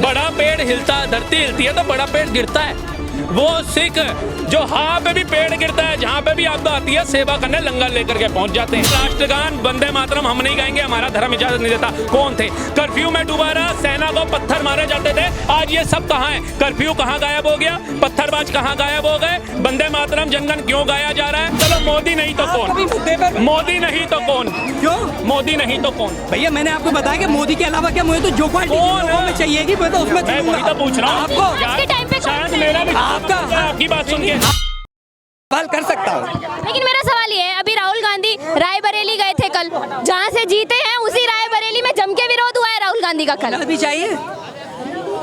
बड़ा पेड़ हिलता, धरती हिलती है तो बड़ा पेड़ गिरता है। वो सिख जो हाँ पे भी पेड़ गिरता है, जहाँ पे भी आपदा आती है, सेवा करने लंगर लेकर के पहुंच जाते हैं। राष्ट्रगान वंदे मातरम हम नहीं गाएंगे, हमारा धर्म इजाजत नहीं देता। कौन थे? कर्फ्यू में दोबारा सेना को पत्थर मारे जाते थे, आज ये सब कहाँ है? कर्फ्यू कहाँ गायब हो गया? पत्थरबाज कहाँ गायब हो गए? वंदे मातरम जनगण क्यों गाया जा रहा है? चलो मोदी नहीं तो कौन? मोदी नहीं तो कौन? क्यों मोदी नहीं तो कौन? भैया मैंने आपको बताया कि मोदी के अलावा क्या मुझे तो जो क्वालिटी में चाहिए कि मैं तो उसमें मैं वही तो पूछ रहा हूँ आपको आज के टाइम पे शायद मेरा भी आपका आपकी बात सुन के सवाल कर सकता हूँ। लेकिन मेरा सवाल ये है, अभी राहुल गांधी रायबरेली गए थे कल, जहाँ से जीते हैं उसी रायबरेली में जम के विरोध हुआ है राहुल गांधी का कल।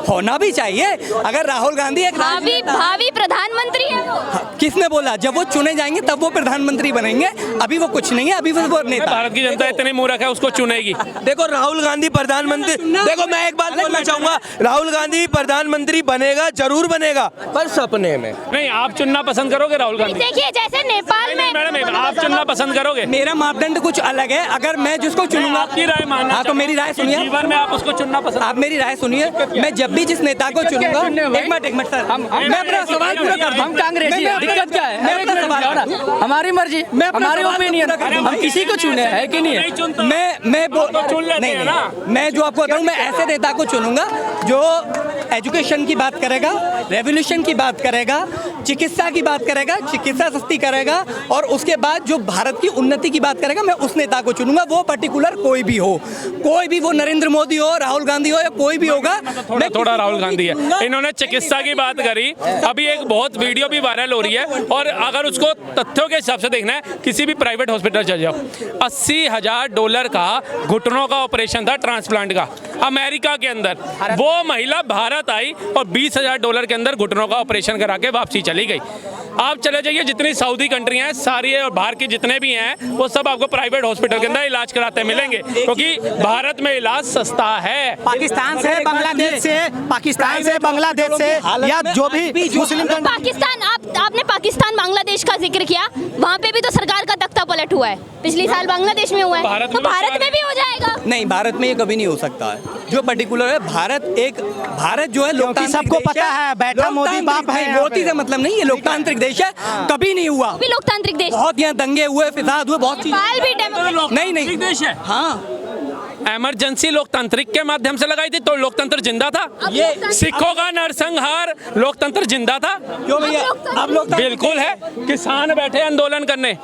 होना भी चाहिए। अगर राहुल गांधी एक भावी प्रधानमंत्री है वो। किसने बोला? जब वो चुने जाएंगे तब वो प्रधानमंत्री बनेंगे, अभी वो कुछ नहीं है, अभी वो नेता। भारत की जनता इतनी मूर्ख है, उसको चुनेगी। देखो राहुल गांधी प्रधानमंत्री, देखो मैं एक बात बोलना चाहूंगा, राहुल गांधी प्रधानमंत्री बनेगा, जरूर बनेगा, पर सपने में नहीं। आप चुनना पसंद करोगे राहुल गांधी? देखिए जैसे नेपाल में मैडम आप चुनना पसंद करोगे? मेरा मापदंड कुछ अलग है। अगर मैं जिसको चुनूंगा, आपकी राय मानना। हाँ तो मेरी राय सुनिए। जीवन में आप उसको चुनना पसंद? आप मेरी राय सुनिए। मैं जब भी जिस नेता को चुनूंगा, एक मिनट सर, मैं अपना सवाल पूरा कर दूं। हम कांग्रेसी हैं, दिक्कत क्या है? मैं अपना सवाल, हमारी मर्जी, हमारी ओपिनियन, हम किसी को चुने हैं कि नहीं है? मैं जो आपको बताऊं, मैं ऐसे नेता को चुनूंगा जो एजुकेशन की बात करेगा, रेवोल्यूशन की बात करेगा, चिकित्सा की बात करेगा, चिकित्सा सस्ती करेगा, और उसके बाद जो भारत की उन्नति की बात करेगा, मैं उस नेता को चुनूंगा। वो पर्टिकुलर कोई भी हो, कोई भी, वो नरेंद्र मोदी हो, राहुल गांधी हो, या कोई भी होगा। थोड़ा राहुल गांधी है। इन्होंने चिकित्सा की बात करी, अभी एक बहुत वीडियो भी वायरल हो रही है, और अगर उसको तथ्यों के हिसाब से देखना है, किसी भी प्राइवेट हॉस्पिटल चल जाओ, $80,000 का घुटनों का ऑपरेशन था, ट्रांसप्लांट का, अमेरिका के अंदर। वो महिला भारत आई और $20,000 के अंदर घुटनों का ऑपरेशन करा के वापसी चली गई। आप चले जाइए, जितनी सऊदी कंट्रियां हैं सारी, और बाहर की जितने भी हैं, वो सब आपको प्राइवेट हॉस्पिटल के अंदर इलाज कराते मिलेंगे, क्योंकि भारत में इलाज सस्ता है। पाकिस्तान से, बांग्लादेश से या जो भी मुस्लिम पाकिस्तान, आपने पाकिस्तान बांग्लादेश का जिक्र किया, वहाँ पे भी तो सरकार का तख्ता पलट हुआ है, पिछली साल बांग्लादेश में हुआ है, तो भारत में भी हो जाएगा? नहीं, भारत में ये कभी नहीं हो सकता है। जो पर्टिकुलर है भारत जो है लोकतांत्रिक, सबको पता है, बैठा मोदी बाप है। मोदी से मतलब नहीं, ये लोकतांत्रिक देश है, कभी नहीं हुआ। भी लोकतांत्रिक देश, बहुत यहाँ दंगे हुए, फिसाद हुए, बहुत चीज। नहीं देश है। हाँ, इमरजेंसी लोकतांत्रिक के माध्यम से लगाई थी तो लोकतंत्र जिंदा था। ये सिखों का नरसंहार, लोकतंत्र जिंदा था। क्यों भैया? अब लोग बिल्कुल है। किसान बैठे आंदोलन करने,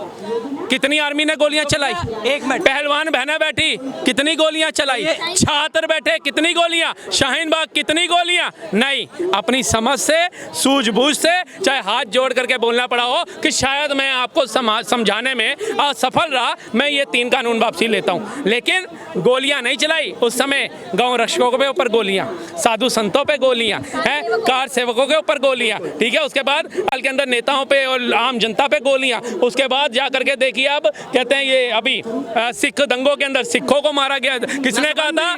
कितनी आर्मी ने गोलियां चलाई? एक मिनट। पहलवान बहना बैठी, कितनी गोलियां चलाई? छात्र बैठे, कितनी गोलियां? शाहीन बाग, कितनी गोलियां? नहीं, अपनी समझ से, सूझबूझ से, चाहे हाथ जोड़ करके बोलना पड़ा हो कि शायद मैं आपको समझाने में असफल रहा, मैं ये 3 कानून वापसी लेता हूँ, लेकिन गोलियां नहीं चलाई। उस समय गांव रक्षकों के ऊपर गोलियां, साधु संतों पे गोलियां हैं, कार सेवकों के ऊपर गोलियां, ठीक है। उसके बाद हाल के अंदर नेताओं पे और आम जनता पे गोलियां। उसके बाद जा करके देखिए, अब कहते हैं ये अभी सिख दंगों के अंदर सिखों को मारा गया। किसने कहा था?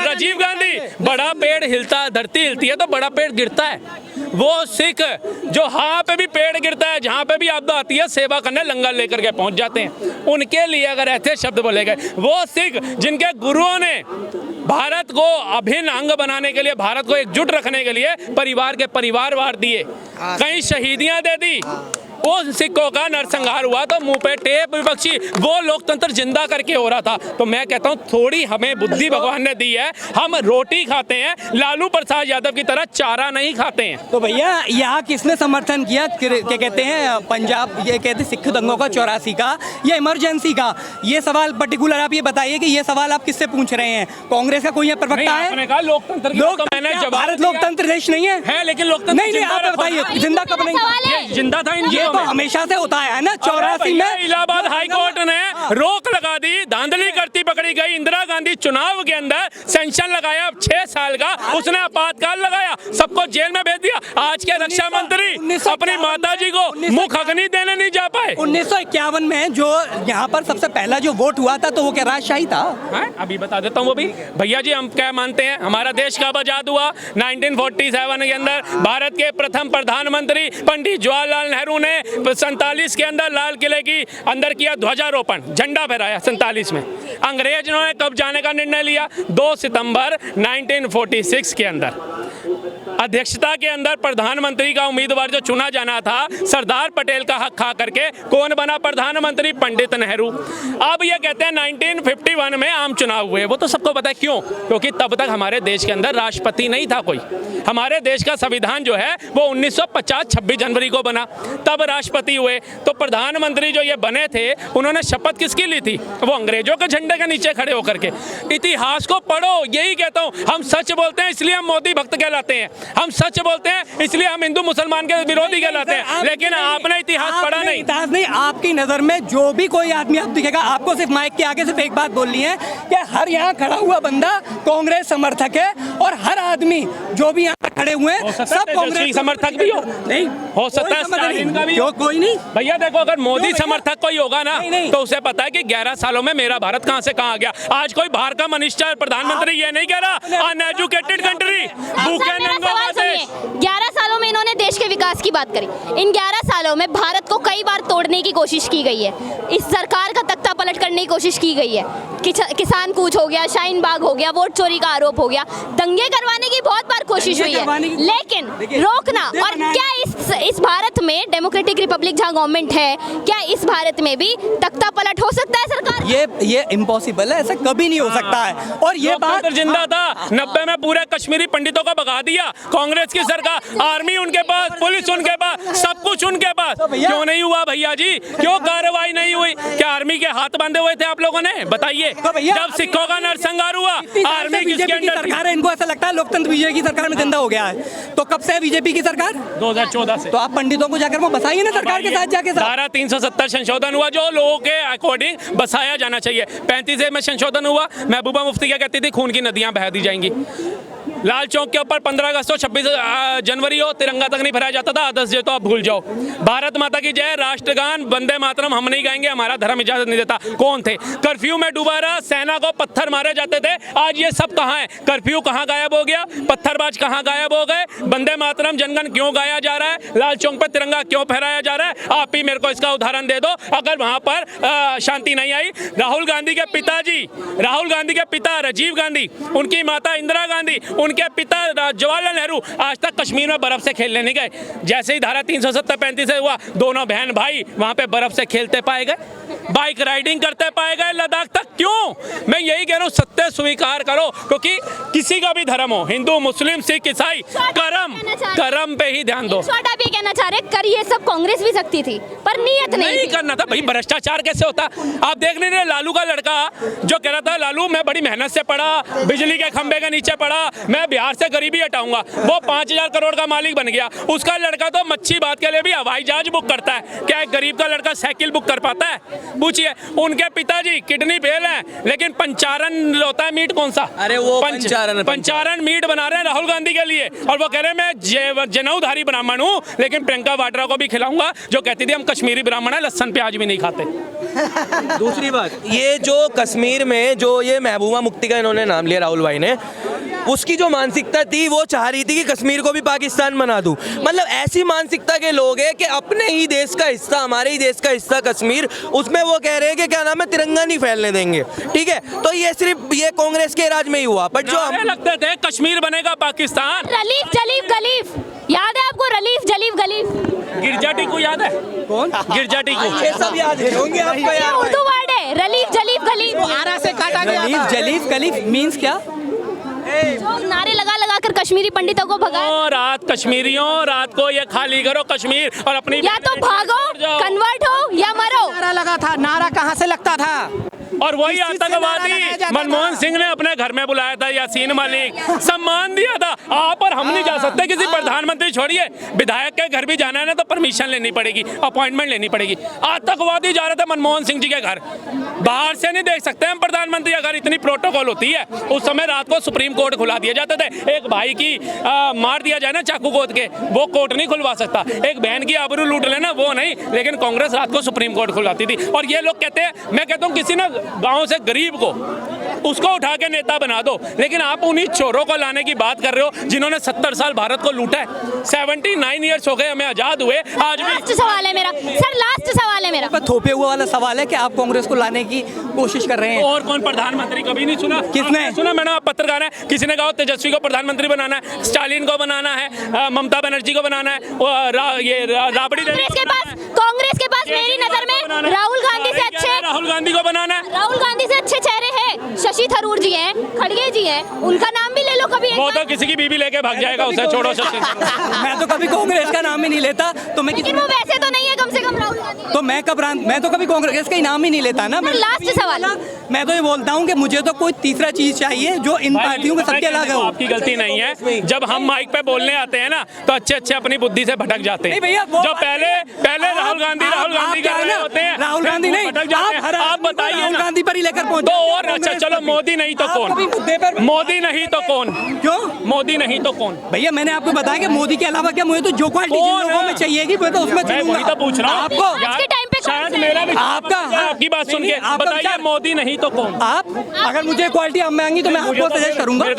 राजीव गांधी। बड़ा पेड़ हिलता, धरती हिलती है तो बड़ा पेड़ गिरता है। वो सिख जो हाँ पे भी पेड़ गिरता है, जहाँ पे भी आपदा आती है, सेवा करने लंगर लेकर के पहुंच जाते हैं। उनके लिए अगर ऐसे शब्द बोले गए, वो सिख जिनके गुरुओं ने भारत को अभिन्न अंग बनाने के लिए, भारत को एकजुट रखने के लिए परिवार के परिवारवार दिए, कई शहीदियां दे दी, उन सिखों का नरसंहार हुआ तो मुंह पे टेप विपक्षी, वो लोकतंत्र जिंदा करके हो रहा था। तो मैं कहता हूँ थोड़ी हमें बुद्धि भगवान ने दी है, हम रोटी खाते हैं, लालू प्रसाद यादव की तरह चारा नहीं खाते हैं। तो भैया यहाँ किसने समर्थन किया? क्या कहते हैं पंजाब, ये कहते सिख दंगों का 84 का या इमरजेंसी का? ये सवाल पर्टिकुलर आप ये बताइए कि ये सवाल आप किससे पूछ रहे हैं? कांग्रेस का कोई यहाँ प्रवक्ता है? आपने कहा लोकतंत्र, तो मैंने जवाब भारत लोकतंत्र देश नहीं है, लेकिन लोकतंत्र नहीं, आप बताइए जिंदा कब नहीं? जिंदा था इनकी तो हमेशा से होता है ना। 84 में इलाहाबाद हाई कोर्ट ने रोक लगा दी, धांधली करती पकड़ी गई। इंदिरा गांधी चुनाव के अंदर सेंक्शन लगाया 6 साल का, उसने आपातकाल लगाया, सबको जेल में भेज दिया। आज के रक्षा मंत्री अपनी माता जी को मुख अग्नि देने नहीं जा पाए। 1951 में जो यहाँ पर सबसे पहला जो वोट हुआ था, तो वो क्या राजशाही था? अभी बता देता हूँ वो भी। भैया जी हम क्या मानते हैं, हमारा देश कब आजाद हुआ? 1947 के अंदर भारत के प्रथम प्रधानमंत्री पंडित जवाहरलाल नेहरू ने 47 के अंदर लाल किले की अंदर किया ध्वजारोपण। झंडा फहराया 47 में। अंग्रेजों ने कब जाने का निर्णय लिया? 2 सितंबर 1946 के अंदर। अध्यक्षता के अंदर प्रधानमंत्री का उम्मीदवार जो चुना जाना था सरदार पटेल का हक खा करके कौन बना प्रधानमंत्री? पंडित नेहरू। अब ये कहते हैं 1951 में आम चुनाव हुए। वो तो सबको पता है क्यों, क्योंकि तब तक हमारे देश के अंदर राष्ट्रपति नहीं था कोई। हमारे देश का संविधान जो है वो 1950 26 जनवरी को बना, तब राष्ट्रपति हुए। तो प्रधानमंत्री जो ये बने थे उन्होंने शपथ किसकी ली थी? वो अंग्रेजों के झंडे के नीचे खड़े होकर के। इतिहास को पढ़ो, यही कहता हूँ। हम सच बोलते हैं इसलिए हम मोदी भक्त कहलाते हैं, हम सच बोलते हैं इसलिए हम हिंदू मुसलमान के विरोधी कहलाते हैं। लेकिन आपने इतिहास पढ़ा नहीं। इतिहास नहीं, आपकी नजर में जो भी कोई आदमी आप दिखेगा, आपको सिर्फ माइक के आगे सिर्फ एक बात बोलनी है कि हर यहाँ खड़ा हुआ बंदा कांग्रेस समर्थक है, और हर आदमी जो भी यहाँ खड़े हुए हैं सब कांग्रेस समर्थक भी हो। नहीं हो सकता है स्टालिन का भी क्यों? कोई नहीं भैया। देखो, अगर मोदी समर्थक कोई होगा ना नहीं। तो उसे पता है कि 11 सालों में मेरा भारत कहां से कहां गया। आज कोई बाहर का मिनिस्टर प्रधानमंत्री ये नहीं कह रहा अनएजुकेटेड कंट्री, भूखे नंगों का देश। 11 सालों में इन्होंने देश के विकास की बात करी। इन 11 सालों में भारत को कई बार तोड़ने की कोशिश की गई है, इस सरकार का तख्ता पलट करने की कोशिश की गई है। किसान कूच हो गया, शाहीन बाग हो गया, वोट चोरी का आरोप हो गया, दंगे करवाने की बहुत बार कोशिश हुई है, लेकिन रोकना। और क्या इस भारत में डेमोक्रेटिक रिपब्लिक जहां गवर्नमेंट है, क्या इस भारत में भी तख्ता पलट हो सकता है सरकार? ये इम्पॉसिबल है, ऐसा कभी नहीं हो सकता है। और ये बात जिंदा था 90 में, पूरे कश्मीरी पंडितों को भगा दिया कांग्रेस की सरकार। आर्मी उनके पास, पुलिस उनके पास, सब कुछ उनके पास। क्यों नहीं हुआ भैया जी? क्यों कार्रवाई नहीं हुई? क्या आर्मी के हाथ बांधे हुए थे आप लोगों ने? बताइए। जब सिखों का नरसंहार हुआ, आर्मी किसके अंडर थी? सरकार है, इनको ऐसा लगता है लोकतंत्र बीजेपी की सरकार में जिंदा हो गया है। तो कब से है बीजेपी की सरकार? 2014 से। तो आप पंडितों को जाकर वो बसाइए ना सरकार के साथ जाके। धारा 370 संशोधन हुआ जो लोगों के अकॉर्डिंग बसाया जाना चाहिए। 35 में संशोधन हुआ। महबूबा मुफ्ती क्या कहती थी? खून की नदियां बहा दी जाएंगी। लाल चौक के ऊपर 15 अगस्त हो, 26 जनवरी हो, तिरंगा तक नहीं फहराया जाता था। आदर्श जो तो आप भूल जाओ। भारत माता की जय, राष्ट्रगान, वंदे मातरम हम नहीं गाएंगे, हमारा धर्म इजाजत नहीं देता। कौन थे? कर्फ्यू में डूबा रहा, सेना को पत्थर मारे जाते थे। आज ये सब कहाँ है? कर्फ्यू कहाँ गायब हो गया? पत्थरबाज कहाँ गायब हो गए? वंदे मातरम जनगण क्यों गाया जा रहा है? लाल चौक पर तिरंगा क्यों फहराया जा रहा है? आप ही मेरे को इसका उदाहरण दे दो अगर वहां पर शांति नहीं आई। राहुल गांधी के पिताजी, राहुल गांधी के पिता राजीव गांधी, उनकी माता इंदिरा गांधी, उनके पिता जवाहरलाल नेहरू आज तक कश्मीर में बर्फ से खेलने नहीं गए। जैसे ही धारा 370-35 से हुआ, दोनों बहन भाई वहां पे बर्फ से खेलते पाए गए, बाइक राइडिंग करते पाए गए लद्दाख तक। क्यों? मैं यही कह रहा हूँ, सत्य स्वीकार करो, क्योंकि किसी का भी धर्म हो, हिंदू मुस्लिम सिख ईसाई, कर्म पे ही ध्यान दो। आप ये कहना चाह रहे कर ये सब कांग्रेस भी सकती थी, पर नीयत नहीं करना था भाई। भ्रष्टाचार कैसे होता? आप देख नहीं रहे लालू का लड़का जो कह रहा था लालू मैं बड़ी मेहनत से पढ़ा, बिजली के खंबे के नीचे पढ़ा, मैं बिहार से गरीबी हटाऊंगा, वो 5000 करोड़ का मालिक बन गया। उसका लड़का तो मच्छी बात के लिए भी हवाई जहाज बुक करता है। क्या एक गरीब का लड़का साइकिल बुक कर पाता है? पूछिए। उनके पिताजी किडनी फेल है, लेकिन पंचारण होता है मीट कौन सा? अरे वो पंचारण मीट बना रहे हैं राहुल गांधी के लिए, और वो कह रहे हैं मैं जनेऊधारी ब्राह्मण हूँ, लेकिन प्रियंका वाड्रा को भी खिलाऊंगा जो कहती थी हम कश्मीरी ब्राह्मण है, लहसुन प्याज भी नहीं खाते। दूसरी बात, ये जो कश्मीर में जो ये महबूबा मुफ्ती का इन्होंने नाम लिया राहुल भाई ने, उसकी जो मानसिकता थी वो चाह रही थी कि कश्मीर को भी पाकिस्तान बना दूं। मतलब ऐसी मानसिकता के लोग हैं कि अपने ही देश का हिस्सा, हमारे ही देश का हिस्सा कश्मीर, उसमें वो कह रहे हैं कि क्या नाम है तिरंगा नहीं फैलने देंगे। ठीक है, तो ये सिर्फ ये कांग्रेस के राज में ही हुआ। बट जो हमें लगते थे कश्मीर बनेगा पाकिस्तान। रलीफ जलीफ गलीफ याद है आपको? रलीफ जलीफ गलीफ गिरजा टीकू याद है? कौन? गिरजा टीकू। ये सब याद होंगे आपको। ये उर्दू वर्ड है, रलीफ जलीफ गलीफ। आरा से काटा गया रलीफ जलीफ गलीफ मीन्स क्या? जो नारे लगा लगा कर कश्मीरी पंडितों को भगाया। रात कश्मीरियों, रात को ये खाली करो कश्मीर और अपनी या तो भागो, कन्वर्ट हो या मरो। नारा लगा था, नारा कहाँ से लगता था? और वही आतंकवादी मनमोहन सिंह ने अपने घर में बुलाया था, यासीन मलिक, सम्मान दिया था। आप और हम नहीं जा सकते किसी प्रधानमंत्री, छोड़िए विधायक के घर भी जाना है ना तो परमिशन लेनी पड़ेगी, अपॉइंटमेंट लेनी पड़ेगी। आतंकवादी जा रहे थे मनमोहन सिंह जी के घर, बाहर से नहीं देख सकते हम प्रधानमंत्री। अगर इतनी प्रोटोकॉल होती है, उस समय रात को सुप्रीम कोर्ट खुला दिए जाते थे। एक भाई की मार दिया जाए ना चाकू गोद के, वो कोर्ट नहीं खुलवा सकता। एक बहन की आबरू लूट लेना, वो नहीं, लेकिन कांग्रेस रात को सुप्रीम कोर्ट खुलाती थी। और ये लोग कहते हैं, मैं कहता हूँ किसी ना गांव से गरीब को उसको उठा के नेता बना दो। लेकिन आप उन्हीं चोरों को लाने की बात कर रहे हो जिन्होंने 70 साल भारत को लूटा है। 79 ईयर्स हो गए हमें आजाद हुए, आज भी। लास्ट सवाल है मेरा सर, लास्ट सवाल है मेरा। पर थोपे हुआ वाला सवाल है कि आप कांग्रेस को लाने की कोशिश कर रहे हैं। और कौन प्रधानमंत्री, कभी नहीं सुना किसने? आपने सुना? मैंने, आप पत्रकार हैं, किसी ने कहा तेजस्वी को प्रधानमंत्री बनाना है, स्टालिन को बनाना है, ममता बनर्जी को बनाना है, राबड़ी देवी कांग्रेस के पास मेरी नजर में राहुल गांधी से अच्छे, राहुल गांधी को बनाना है। राहुल गांधी से अच्छे चेहरे हैं। शशि थरूर जी हैं, खड़गे जी हैं, उनका नाम भी ले लो कभी एक वो बार। तो किसी की बीबी लेके भाग जाएगा, उसे छोड़ो। शशि मैं तो कभी कांग्रेस का नाम ही नहीं लेता, तो मैं लेकिन वो वैसे तो नहीं है कम से कम राहुल गांधी। तो मैं तो कभी कांग्रेस का नाम ही नहीं लेता ना। मैं लास्ट सवाल। मैं तो ये बोलता हूँ कि मुझे तो कोई तीसरा चीज चाहिए जो इन पार्टियों के सबके अलग हो। आपकी गलती नहीं है, जब हम माइक पे बोलने आते हैं ना तो अच्छे अच्छे अपनी बुद्धि से भटक जाते हैं। नहीं भैया, वो जो पहले राहुल गांधी क्या कर है रहे ना, होते हैं, राहुल गांधी फिर नहीं, वो भटक जाते हैं। आप बताइए राहुल ना। गांधी पर ही लेकर पहुंचे तो और अच्छा चलो, मोदी नहीं तो कभी मुद्दे पर कौन? मोदी नहीं तो कौन? क्यों? मोदी नहीं तो कौन? भैया मैंने आपको बताया कि मोदी के अलावा क्या, मुझे तो जो क्वालिटी जिन कौन लोगों में है? चाहिएगी मैं तो उसमें मैं वही तो पूछ रहा हूँ आपको आज के टाइम पे कौन शायद सा है? मेरा भी आपका- आपकी बात सुन नहीं, के आपका बताइए, विचार- मोदी नहीं तो कौन? आप अगर मुझे क्वालिटी अब मांगी तो मैं आपको सजेस्ट करूंगा।